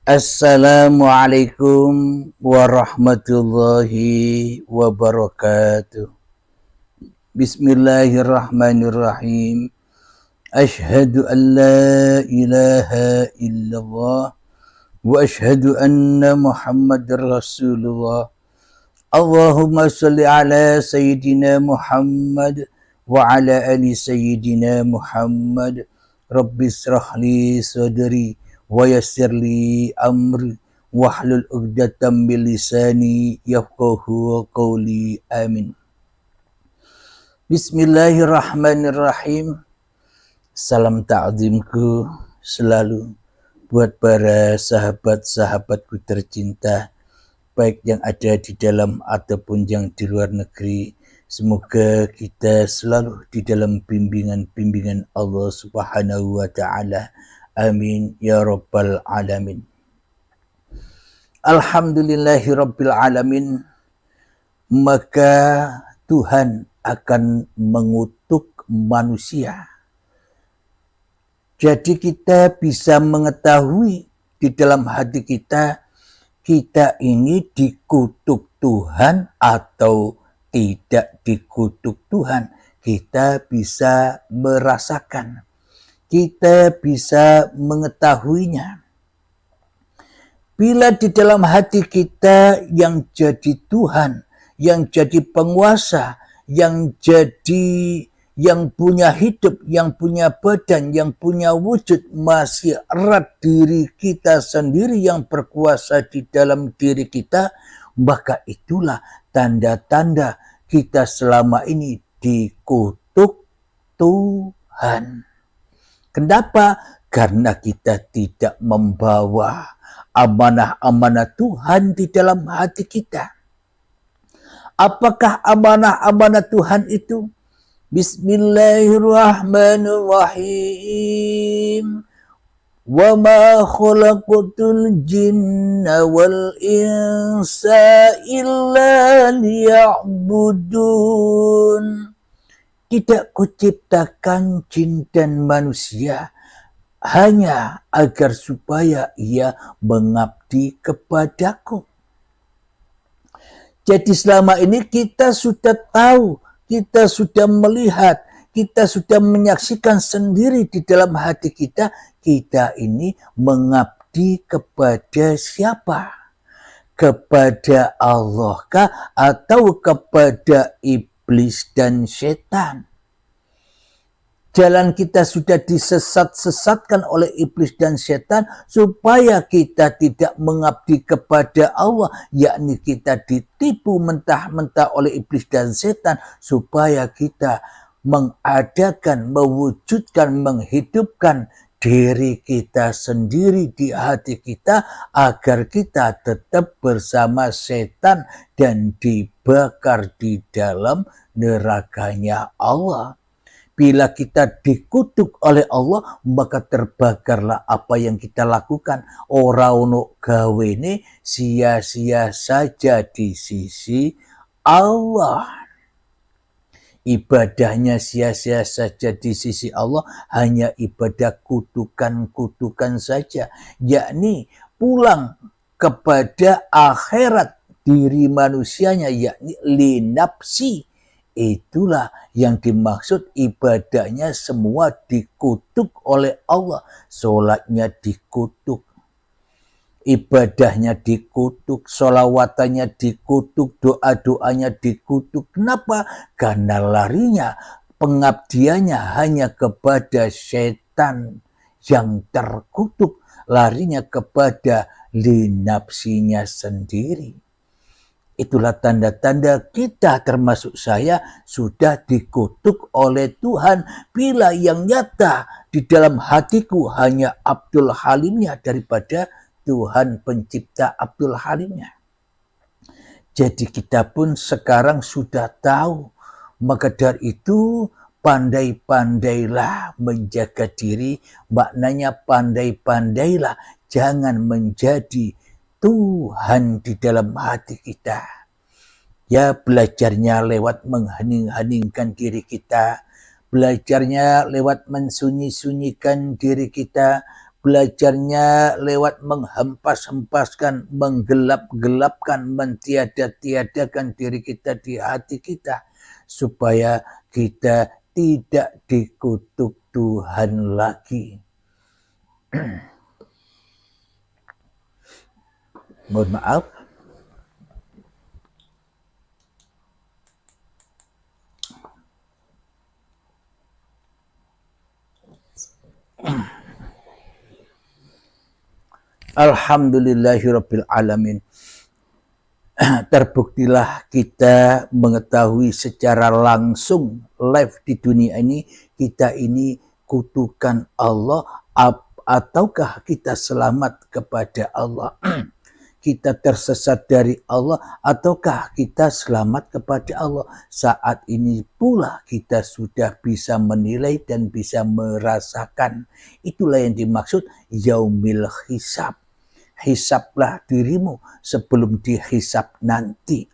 Assalamualaikum warahmatullahi wabarakatuh. Bismillahirrahmanirrahim. Ashhadu an la ilaha illallah wa ashhadu anna Muhammadar Rasulullah. Allahumma salli ala sayyidina Muhammad wa ala ali sayyidina Muhammad. Rabbi israh li sadri wa yassir li amri wahlul 'uqdatam min lisani yafqahu qawli. Amin. Bismillahirrahmanirrahim. Salam ta'zimku selalu buat para sahabat-sahabatku tercinta, baik yang ada di dalam ataupun yang di luar negeri. Semoga kita selalu di dalam bimbingan Allah Subhanahu wa Ta'ala. Amin ya Rabbal Alamin. Alhamdulillahi Rabbil Alamin. Maka Tuhan akan mengutuk manusia. Jadi kita bisa mengetahui di dalam hati kita ini dikutuk Tuhan atau tidak dikutuk Tuhan. Kita bisa merasakan, kita bisa mengetahuinya. Bila di dalam hati kita yang jadi Tuhan, yang jadi penguasa, yang punya hidup, yang punya badan, yang punya wujud, masih erat diri kita sendiri yang berkuasa di dalam diri kita, maka itulah tanda-tanda kita selama ini dikutuk Tuhan. Kenapa? Karena kita tidak membawa amanah-amanah Tuhan di dalam hati kita. Apakah amanah-amanah Tuhan itu? Bismillahirrahmanirrahim. Wa ma khalaqatul jinna wal insa illa liya'budun. Tidak kuciptakan jin dan manusia hanya agar supaya ia mengabdi kepadaku. Jadi selama ini kita sudah tahu, kita sudah melihat, kita sudah menyaksikan sendiri di dalam hati kita ini mengabdi kepada siapa? Kepada Allah kah atau kepada iblis dan setan? Jalan kita sudah disesat-sesatkan oleh iblis dan setan supaya kita tidak mengabdi kepada Allah, yakni kita ditipu mentah-mentah oleh iblis dan setan supaya kita mengadakan, mewujudkan, menghidupkan diri kita sendiri di hati kita agar kita tetap bersama setan dan dibakar di dalam nerakanya Allah. Bila kita dikutuk oleh Allah, maka terbakarlah apa yang kita lakukan. Ora ono gawene sia-sia saja di sisi Allah. Ibadahnya sia-sia saja di sisi Allah, hanya ibadah kutukan-kutukan saja. Yakni pulang kepada akhirat diri manusianya, yakni linapsi. Itulah yang dimaksud ibadahnya semua dikutuk oleh Allah. Sholatnya dikutuk, ibadahnya dikutuk, sholawatannya dikutuk, doa-doanya dikutuk. Kenapa? Karena larinya, pengabdiannya hanya kepada setan yang terkutuk, larinya kepada linapsinya sendiri. Itulah tanda-tanda kita, termasuk saya, sudah dikutuk oleh Tuhan. Bila yang nyata di dalam hatiku hanya Abdul Halimnya daripada Tuhan pencipta Abdul Halimnya. Jadi kita pun sekarang sudah tahu. Maka dari itu pandai-pandailah menjaga diri. Maknanya pandai-pandailah jangan menjadi Tuhan di dalam hati kita. Ya, belajarnya lewat menghening-heningkan diri kita, belajarnya lewat mensunyi-sunyikan diri kita, belajarnya lewat menghempas-hempaskan, menggelap-gelapkan, mentiada-tiadakan diri kita di hati kita, supaya kita tidak dikutuk Tuhan lagi. Mohon maaf. Alhamdulillahirabbil alamin. Terbuktilah kita mengetahui secara langsung live di dunia ini, kita ini kutukan Allah ataukah kita selamat kepada Allah. Kita tersesat dari Allah ataukah kita selamat kepada Allah. Saat ini pula kita sudah bisa menilai dan bisa merasakan. Itulah yang dimaksud yaumil hisab. Hisablah dirimu sebelum dihisab nanti.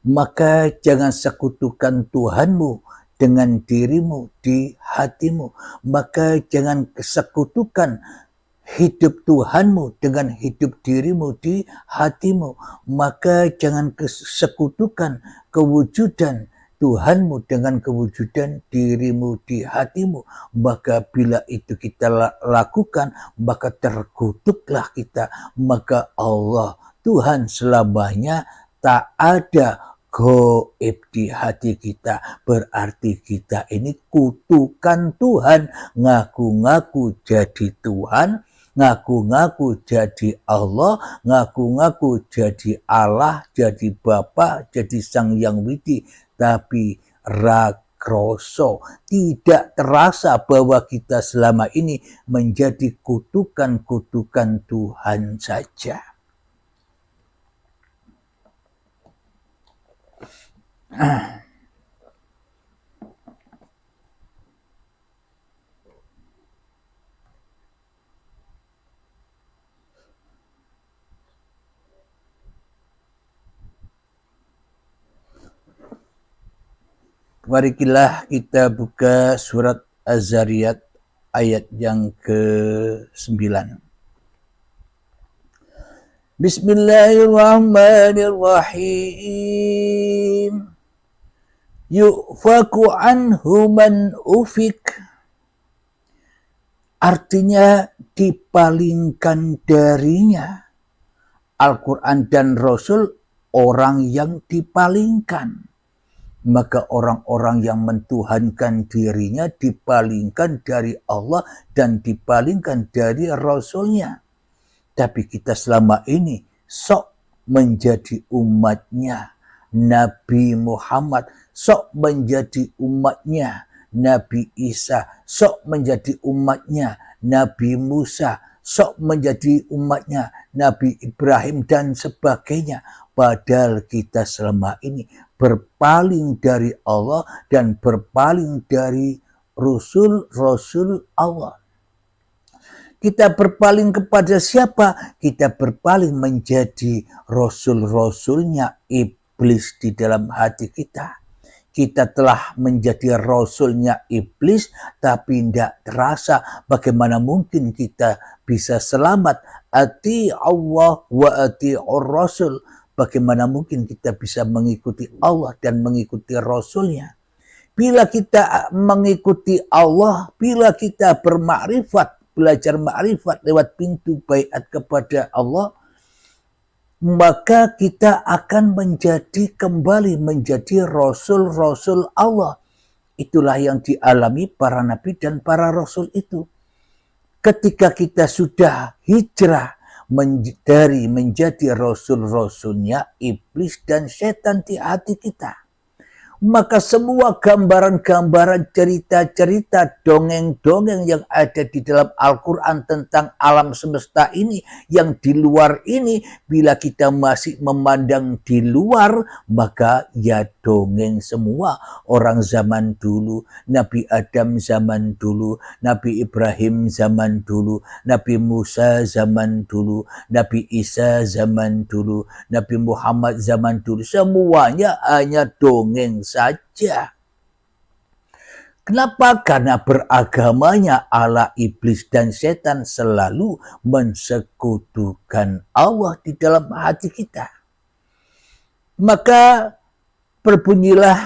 Maka jangan sekutukan Tuhanmu dengan dirimu di hatimu. Maka jangan sekutukan hidup Tuhanmu dengan hidup dirimu di hatimu. Maka jangan sekutukan kewujudan Tuhanmu dengan kewujudan dirimu di hatimu. Maka bila itu kita lakukan, maka terkutuklah kita. Maka Allah Tuhan selamanya tak ada goib di hati kita. Berarti kita ini kutukan Tuhan, ngaku-ngaku jadi Tuhan, ngaku-ngaku jadi Allah, ngaku-ngaku jadi Allah, jadi Bapa, jadi Sang Yang Widi, tapi rakroso, tidak terasa bahwa kita selama ini menjadi kutukan-kutukan Tuhan saja. Marilah kita buka surat Az-Zariyat ayat yang ke-9. Bismillahirrahmanirrahim. Yu'faku anhu man ufik. Artinya dipalingkan darinya. Al-Quran dan Rasul orang yang dipalingkan. Maka orang-orang yang mentuhankan dirinya dipalingkan dari Allah dan dipalingkan dari Rasulnya. Tapi kita selama ini sok menjadi umatnya Nabi Muhammad, sok menjadi umatnya Nabi Isa, sok menjadi umatnya Nabi Musa, sok menjadi umatnya Nabi Ibrahim dan sebagainya. Padahal kita selama ini berpaling dari Allah dan berpaling dari Rasul-Rasul Allah. Kita berpaling kepada siapa? Kita berpaling menjadi Rasul-Rasulnya iblis di dalam hati kita. Kita telah menjadi Rasulnya iblis, tapi tidak terasa bagaimana mungkin kita bisa selamat. Ati Allah wa ati'ur Rasul. Bagaimana mungkin kita bisa mengikuti Allah dan mengikuti Rasulnya? Bila kita mengikuti Allah, bila kita bermakrifat, belajar makrifat lewat pintu baiat kepada Allah, maka kita akan kembali menjadi Rasul-Rasul Allah. Itulah yang dialami para nabi dan para rasul itu. Ketika kita sudah hijrah dari menjadi rasul-rasulnya iblis dan setan di hati kita, maka semua gambaran-gambaran, cerita-cerita, dongeng-dongeng yang ada di dalam Al-Quran tentang alam semesta ini, yang di luar ini, bila kita masih memandang di luar, maka ya dongeng semua. Orang zaman dulu, Nabi Adam zaman dulu, Nabi Ibrahim zaman dulu, Nabi Musa zaman dulu, Nabi Isa zaman dulu, Nabi Muhammad zaman dulu, semuanya hanya dongeng saja. Kenapa? Karena beragamanya ala iblis dan setan selalu mensekutukan Allah di dalam hati kita. Maka berbunyilah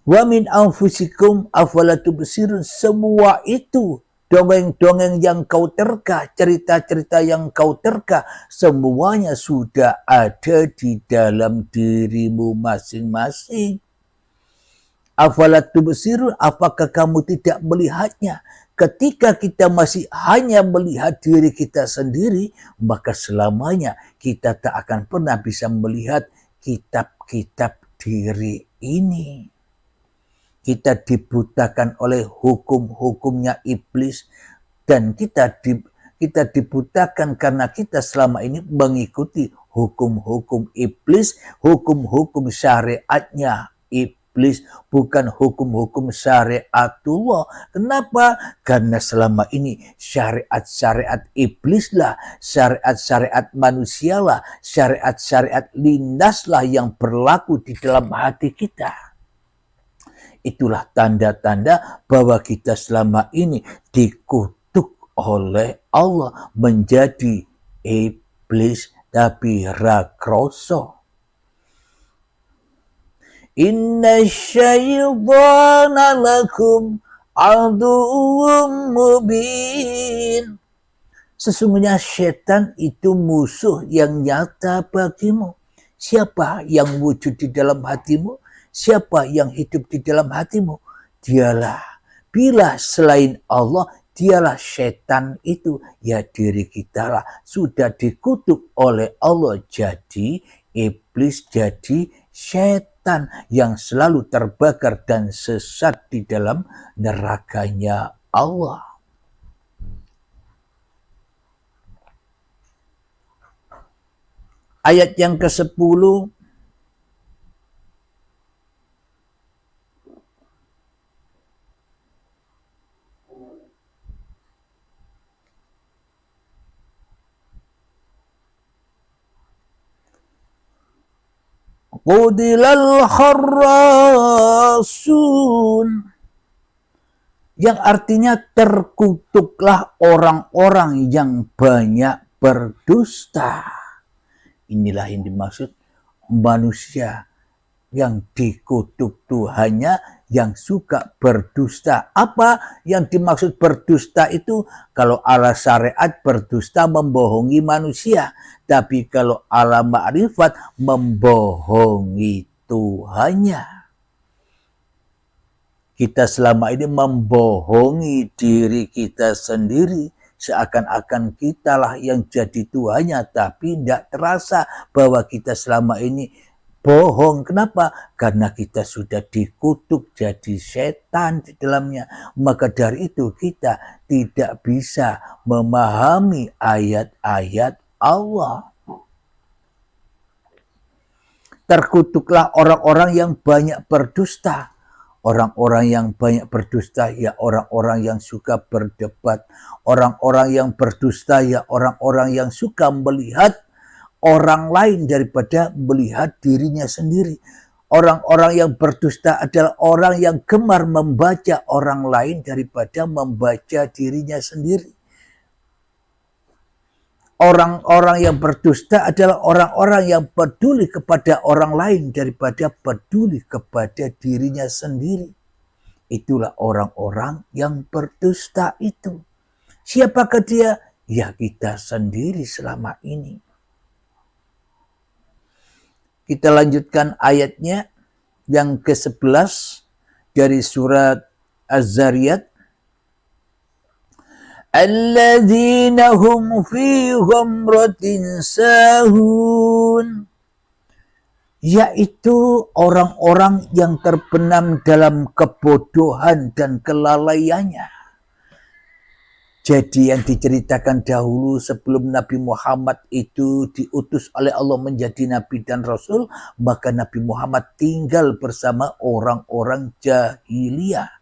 wa min anfusikum afala tubsirun, semua itu dongeng-dongeng yang kau terka, cerita-cerita yang kau terka, semuanya sudah ada di dalam dirimu masing-masing. Afalat tubsirun, apakah kamu tidak melihatnya? Ketika kita masih hanya melihat diri kita sendiri, maka selamanya kita tak akan pernah bisa melihat kitab-kitab diri ini. Kita dibutakan oleh hukum-hukumnya iblis, dan kita dibutakan karena kita selama ini mengikuti hukum-hukum iblis, hukum-hukum syariatnya iblis, bukan hukum-hukum syariatullah. Kenapa? Karena selama ini syariat-syariat iblislah, syariat-syariat manusialah, syariat-syariat lindaslah yang berlaku di dalam hati kita. Itulah tanda-tanda bahwa kita selama ini dikutuk oleh Allah menjadi iblis tapi rakroso. Inna syaitana lakum aduwwum mubin. Sesungguhnya setan itu musuh yang nyata bagimu. Siapa yang wujud di dalam hatimu? Siapa yang hidup di dalam hatimu? Dialah. Bila selain Allah, dialah setan itu. Ya diri kita lah. Sudah dikutuk oleh Allah. Jadi iblis, jadi setan yang selalu terbakar dan sesat di dalam nerakanya Allah. Ayat yang ke-10. Qudilal kharrasun, yang artinya terkutuklah orang-orang yang banyak berdusta. Inilah yang dimaksud manusia yang dikutuk Tuhannya, yang suka berdusta. Apa yang dimaksud berdusta itu? Kalau ala syariat berdusta membohongi manusia. Tapi kalau ala ma'rifat membohongi Tuhannya. Kita selama ini membohongi diri kita sendiri. Seakan-akan kitalah yang jadi Tuhannya. Tapi tidak terasa bahwa kita selama ini bohong. Kenapa? Karena kita sudah dikutuk jadi setan di dalamnya. Maka dari itu kita tidak bisa memahami ayat-ayat Allah. Terkutuklah orang-orang yang banyak berdusta. Orang-orang yang banyak berdusta ya orang-orang yang suka berdebat. Orang-orang yang berdusta ya orang-orang yang suka melihat orang lain daripada melihat dirinya sendiri. Orang-orang yang berdusta adalah orang yang gemar membaca orang lain daripada membaca dirinya sendiri. Orang-orang yang berdusta adalah orang-orang yang peduli kepada orang lain daripada peduli kepada dirinya sendiri. Itulah orang-orang yang berdusta itu. Siapakah dia? Ya kita sendiri selama ini. Kita lanjutkan ayatnya yang ke-11 dari surat Az-Zariyat. Alladzina hum fi ghamratin sahun, yaitu orang-orang yang terbenam dalam kebodohan dan kelalaiannya. Jadi yang diceritakan dahulu sebelum Nabi Muhammad itu diutus oleh Allah menjadi Nabi dan Rasul, maka Nabi Muhammad tinggal bersama orang-orang jahiliyah.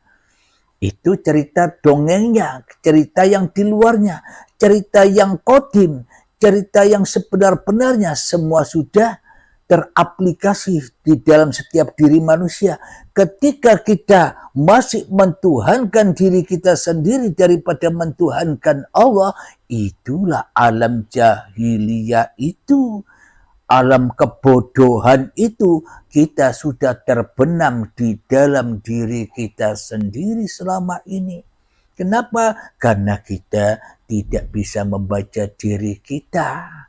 Itu cerita dongengnya, cerita yang di luarnya, cerita yang qadim, cerita yang sebenar-benarnya semua sudah teraplikasi di dalam setiap diri manusia. Ketika kita masih mentuhankan diri kita sendiri daripada mentuhankan Allah, itulah alam jahiliyah itu, alam kebodohan itu. Kita sudah terbenam di dalam diri kita sendiri selama ini. Kenapa? Karena kita tidak bisa membaca diri kita.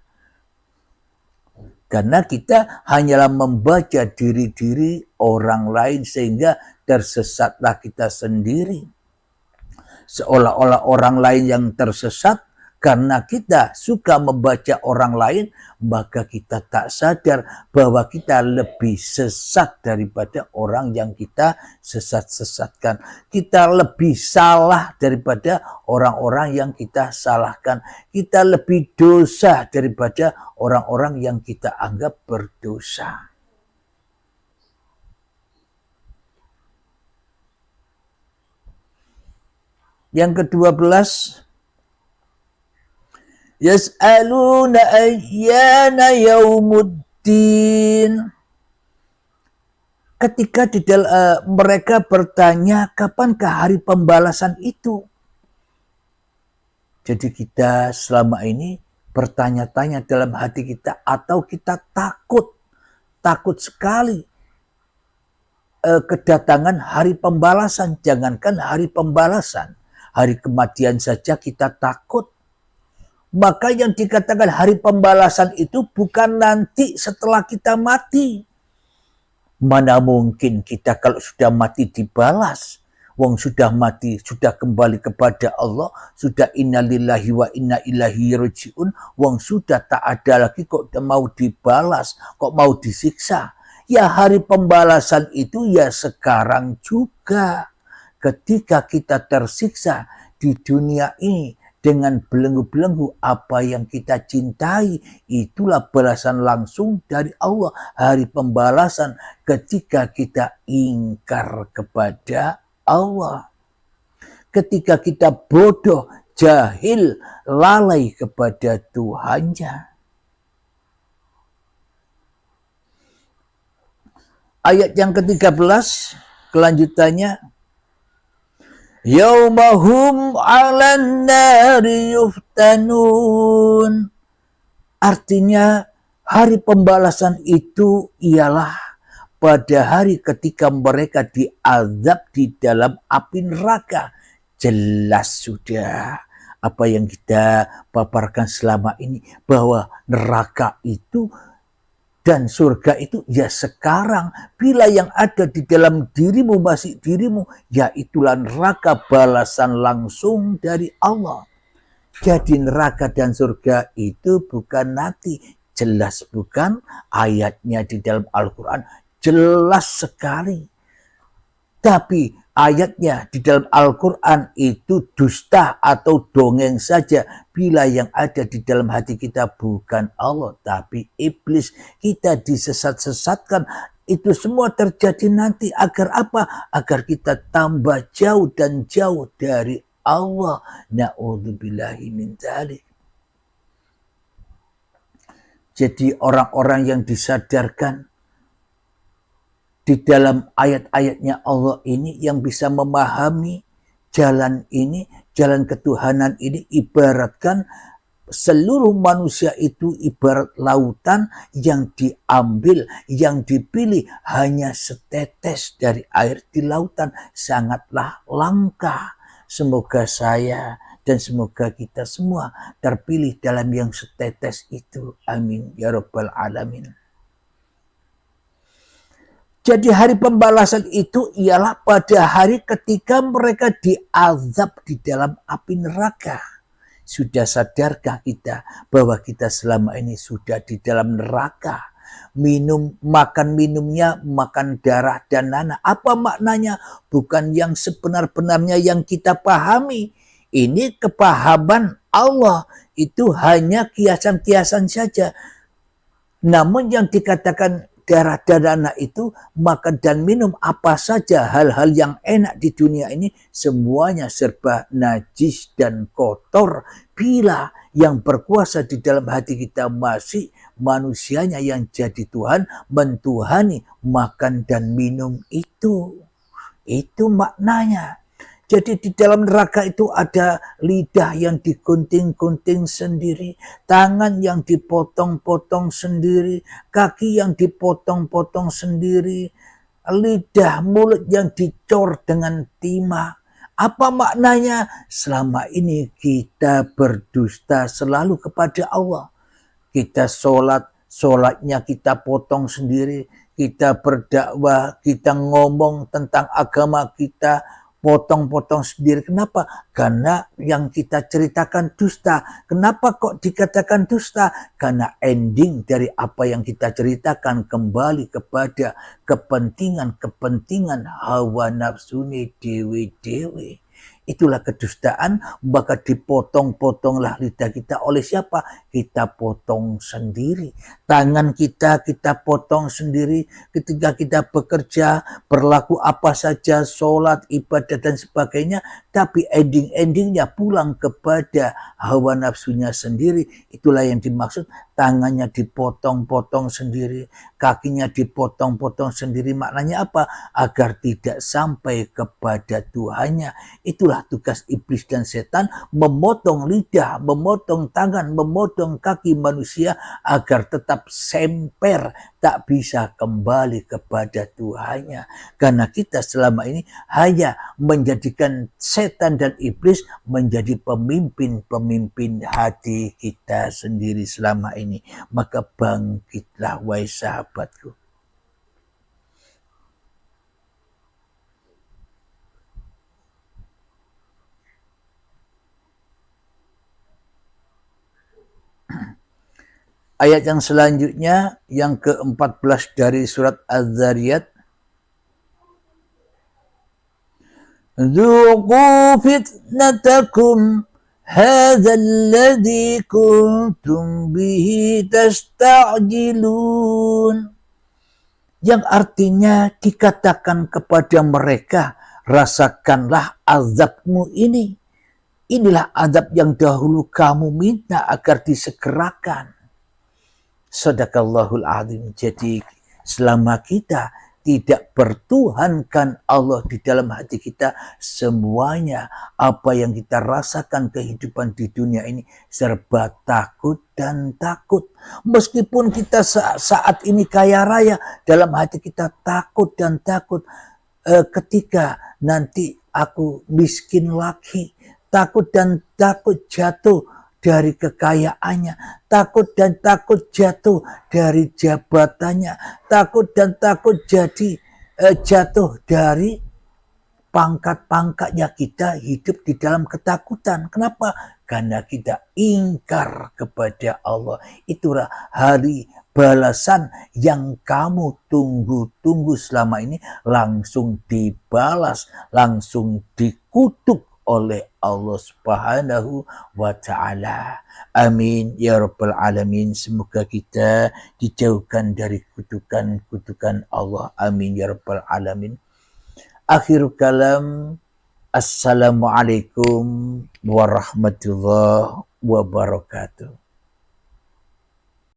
Karena kita hanyalah membaca diri-diri orang lain sehingga tersesatlah kita sendiri. Seolah-olah orang lain yang tersesat karena kita suka membaca orang lain, maka kita tak sadar bahwa kita lebih sesat daripada orang yang kita sesat-sesatkan. Kita lebih salah daripada orang-orang yang kita salahkan. Kita lebih dosa daripada orang-orang yang kita anggap berdosa. Yang ke-12, yas'aluna ayyana yaumuddin. Ketika mereka bertanya kapankah hari pembalasan itu. Jadi kita selama ini bertanya-tanya dalam hati kita, atau kita takut sekali kedatangan hari pembalasan. Jangankan hari pembalasan, hari kematian saja kita takut. Maka yang dikatakan hari pembalasan itu bukan nanti setelah kita mati. Mana mungkin kita kalau sudah mati dibalas. Wong sudah mati, sudah kembali kepada Allah, sudah innalillahi wa inna ilaihi rajiun. Wong sudah tak ada lagi, kok mau dibalas, kok mau disiksa. Ya hari pembalasan itu ya sekarang juga. Ketika kita tersiksa di dunia ini dengan belenggu-belenggu apa yang kita cintai, itulah balasan langsung dari Allah. Hari pembalasan ketika kita ingkar kepada Allah. Ketika kita bodoh, jahil, lalai kepada Tuhannya. Ayat yang ke-13, kelanjutannya, yaumahum 'alan nari yuftanun. Artinya hari pembalasan itu ialah pada hari ketika mereka diazab di dalam api neraka. Jelas sudah apa yang kita paparkan selama ini, bahwa neraka itu dan surga itu ya sekarang. Bila yang ada di dalam dirimu masih dirimu, ya itulah neraka, balasan langsung dari Allah. Jadi neraka dan surga itu bukan nanti. Jelas bukan? Ayatnya di dalam Al-Quran jelas sekali. Tapi ayatnya di dalam Al-Quran itu dusta atau dongeng saja bila yang ada di dalam hati kita bukan Allah tapi iblis. Kita disesat-sesatkan. Itu semua terjadi nanti agar apa? Agar kita tambah jauh dan jauh dari Allah. Na'udzubillahi min dzalik. Jadi orang-orang yang disadarkan di dalam ayat-ayatnya Allah ini, yang bisa memahami jalan ini, jalan ketuhanan ini, ibaratkan seluruh manusia itu ibarat lautan yang diambil, yang dipilih hanya setetes dari air di lautan, sangatlah langka. Semoga saya dan semoga kita semua terpilih dalam yang setetes itu. Amin ya rabbal alamin. Jadi hari pembalasan itu ialah pada hari ketika mereka diazab di dalam api neraka. Sudah sadarkah kita bahwa kita selama ini sudah di dalam neraka? Makan minumnya, makan darah dan nanah. Apa maknanya? Bukan yang sebenar-benarnya yang kita pahami. Ini kepahaman Allah. Itu hanya kiasan-kiasan saja. Namun yang dikatakan darah itu, makan dan minum apa saja hal-hal yang enak di dunia ini, semuanya serba najis dan kotor. Bila yang berkuasa di dalam hati kita masih manusianya yang jadi Tuhan, mentuhani makan dan minum itu. Itu maknanya. Jadi di dalam neraka itu ada lidah yang digunting-gunting sendiri, tangan yang dipotong-potong sendiri, kaki yang dipotong-potong sendiri, lidah, mulut yang dicor dengan timah. Apa maknanya? Selama ini kita berdusta selalu kepada Allah. Kita sholatnya kita potong sendiri, kita berdakwah, kita ngomong tentang agama kita, potong-potong sendiri. Kenapa? Karena yang kita ceritakan dusta. Kenapa kok dikatakan dusta? Karena ending dari apa yang kita ceritakan kembali kepada kepentingan hawa nafsu dewe-dewe. Itulah kedustaan, maka dipotong-potonglah lidah kita oleh siapa? Kita potong sendiri. Tangan kita potong sendiri ketika kita bekerja, berlaku apa saja, sholat, ibadah, dan sebagainya. Tapi ending-endingnya pulang kepada hawa nafsunya sendiri. Itulah yang dimaksud, tangannya dipotong-potong sendiri, kakinya dipotong-potong sendiri. Maknanya apa? Agar tidak sampai kepada Tuhannya. Itulah tugas iblis dan setan, memotong lidah, memotong tangan, memotong kaki manusia agar tetap semper, tak bisa kembali kepada Tuhannya. Karena kita selama ini hanya menjadikan setan dan iblis menjadi pemimpin hati kita sendiri selama ini. Maka bangkitlah wahai sahabatku. Ayat yang selanjutnya, yang ke-14 dari surat Az-Zariyat. Dzuqu fitnatakum hadzal ladzi kuntum bihi tasta'jilun. Yang artinya dikatakan kepada mereka, rasakanlah azabmu ini. Inilah azab yang dahulu kamu minta agar disegerakan. Shadaqallahul azim. Jadi selama kita tidak bertuhankan Allah di dalam hati kita, semuanya apa yang kita rasakan kehidupan di dunia ini serba takut dan takut. Meskipun kita saat ini kaya raya, dalam hati kita takut dan takut. Ketika nanti aku miskin lagi, takut dan takut jatuh dari kekayaannya, takut dan takut jatuh dari jabatannya, takut dan takut jatuh dari pangkat-pangkatnya. Kita hidup di dalam ketakutan. Kenapa? Karena kita ingkar kepada Allah. Itulah hari balasan yang kamu tunggu-tunggu selama ini langsung dibalas, langsung dikutuk oleh Allah Subhanahu wa Ta'ala. Amin ya Rabbal Alamin. Semoga kita dijauhkan dari kutukan-kutukan Allah. Amin ya Rabbal Alamin. Akhir kalam. Assalamualaikum warahmatullahi wabarakatuh.